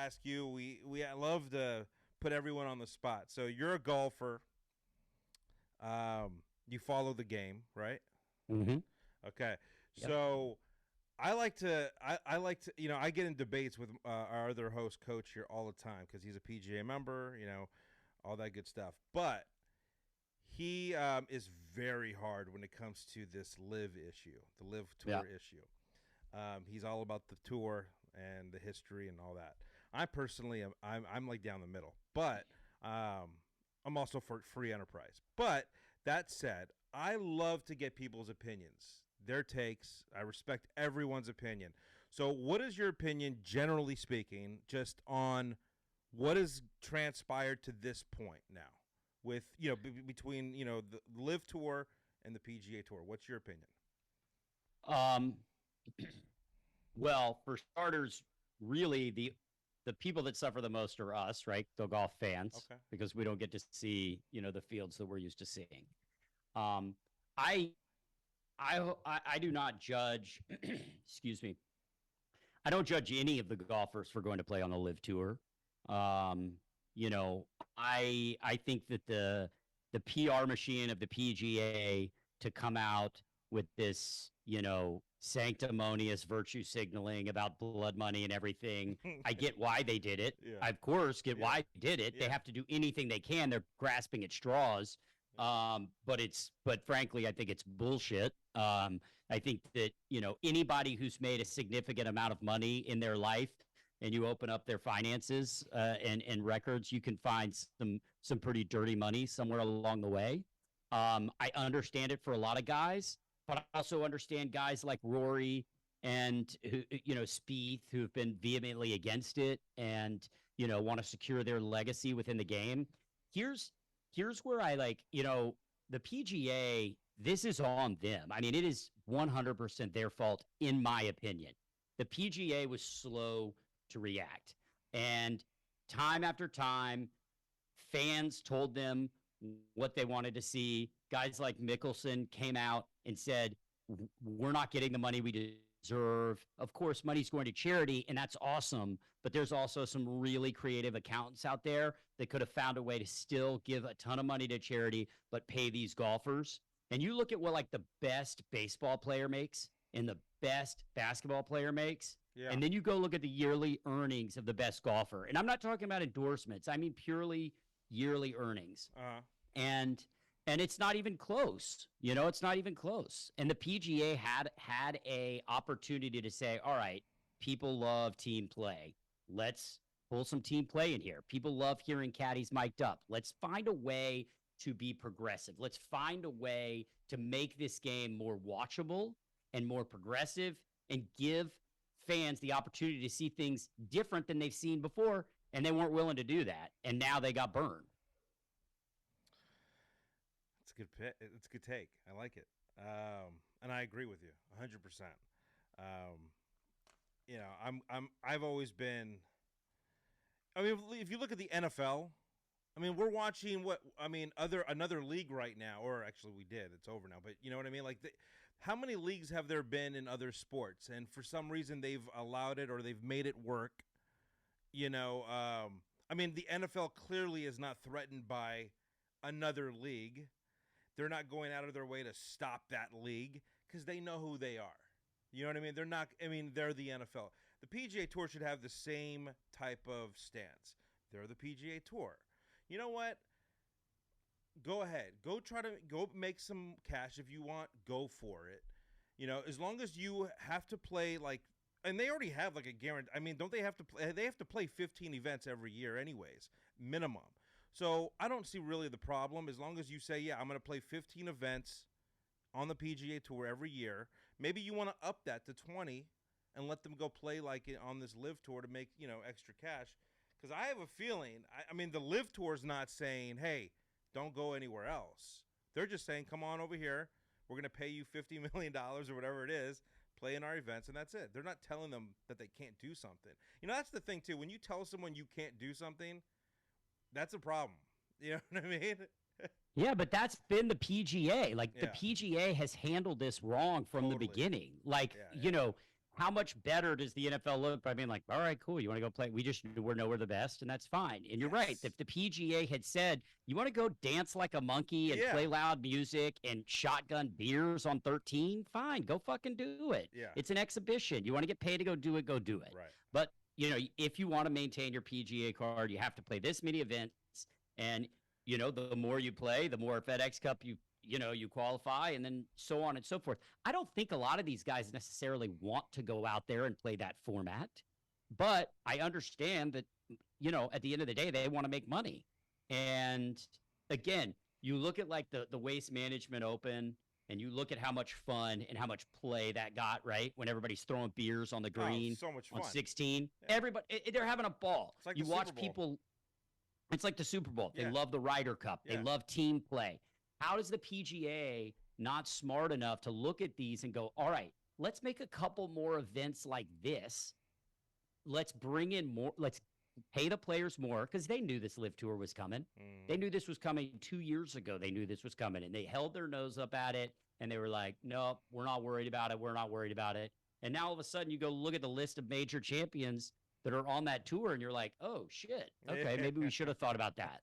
ask you. We love to put everyone on the spot. So you're a golfer. You follow the game, right? Mm-hmm. Okay. Yep. So I like to I get in debates with our other host coach here all the time because he's a PGA member, all that good stuff. But he is very hard when it comes to this live issue, the live Yeah. tour issue. He's all about the tour and the history and all that. I personally I'm like down the middle, but I'm also for free enterprise. But that said, I love to get people's opinions, their takes. I respect everyone's opinion. So, what is your opinion, generally speaking, just on what has transpired to this point now, with between the Live Tour and the PGA Tour? What's your opinion? Um, well, for starters, really the people that suffer the most are us, right? The golf fans, Okay. because we don't get to see, the fields that we're used to seeing. Um, I I do not judge. Excuse me. I don't judge any of the golfers for going to play on the Live Tour. Um, I think that the PR machine of the PGA to come out with this, sanctimonious virtue signaling about blood money and everything. I get why they did it. Yeah. I, of course, get Yeah. why they did it. They Yeah. have to do anything they can. They're grasping at straws. But frankly, I think it's bullshit. I think that, anybody who's made a significant amount of money in their life and you open up their finances and records, you can find some pretty dirty money somewhere along the way. I understand it for a lot of guys, but I also understand guys like Rory and Spieth, who have been vehemently against it and want to secure their legacy within the game. Here's where I the PGA. This is on them. I mean, it is 100% their fault, in my opinion. The PGA was slow to react, and time after time, fans told them what they wanted to see. Guys like Mickelson came out and said, "We're not getting the money we deserve." Of course, money's going to charity, and that's awesome. But there's also some really creative accountants out there that could have found a way to still give a ton of money to charity, but pay these golfers. And you look at what like the best baseball player makes and the best basketball player makes. Yeah. And then you go look at the yearly earnings of the best golfer. And I'm not talking about endorsements. I mean purely yearly earnings. Uh-huh. And it's not even close. It's not even close. And the PGA had a opportunity to say, all right, people love team play. Let's pull some team play in here. People love hearing caddies mic'd up. Let's find a way to be progressive. Let's find a way to make this game more watchable and more progressive and give fans the opportunity to see things different than they've seen before. And they weren't willing to do that. And now they got burned. It's a good pit. It's a good take. I like it, and I agree with you 100%. I've always been. I mean, if you look at the NFL, I mean, we're watching another league right now, or actually we did. It's over now, but you know what I mean. Like, how many leagues have there been in other sports, and for some reason they've allowed it or they've made it work. I mean, the NFL clearly is not threatened by another league. They're not going out of their way to stop that league because they know who they are. You know what I mean? They're not. I mean, they're the NFL. The PGA Tour should have the same type of stance. They're the PGA Tour. You know what? Go ahead. Go make some cash if you want. Go for it. As long as you have to play and they already have like a guarantee. I mean, don't they have to play? They have to play 15 events every year, anyways, minimum. So I don't see really the problem as long as you say, yeah, I'm going to play 15 events on the PGA Tour every year. Maybe you want to up that to 20 and let them go play on this Live Tour to make, extra cash. Because I have a feeling, I mean, the Live Tour is not saying, hey, don't go anywhere else. They're just saying, come on over here. We're going to pay you $50 million or whatever it is, play in our events, and that's it. They're not telling them that they can't do something. That's the thing, too. When you tell someone you can't do something, that's a problem. You know what I mean? Yeah, but that's been the PGA. The Yeah. PGA has handled this wrong from the beginning. how much better does the NFL look by being like, all right, cool, you want to go play? We're nowhere the best, and that's fine. And you're right. If the PGA had said, you want to go dance like a monkey and play loud music and shotgun beers on 13, fine, go fucking do it. Yeah. It's an exhibition. You want to get paid to go do it, go do it. Right. But, you know, if you want to maintain your PGA card, you have to play this many events. And, you know, the more you play, the more FedEx Cup you qualify, and then so on and so forth. I don't think a lot of these guys necessarily want to go out there and play that format, but I understand that, you know, at the end of the day, they want to make money. And again, you look at like the Waste Management Open, and you look at how much fun and how much play that got, right? When everybody's throwing beers on the green, so much fun. On 16, everybody, they're having a ball. It's like you watch people. It's like the Super Bowl. They love the Ryder Cup. They love team play. How does the PGA not smart enough to look at these and go, all right, let's make a couple more events like this. Let's bring in more. Let's pay the players more, because they knew this LIV Tour was coming. They knew this was coming 2 years ago. They knew this was coming, and they held their nose up at it, and they were like, no, we're not worried about it. We're not worried about it. And now all of a sudden you go look at the list of major champions that are on that tour, and you're like, oh, shit. Okay, maybe we should have thought about that.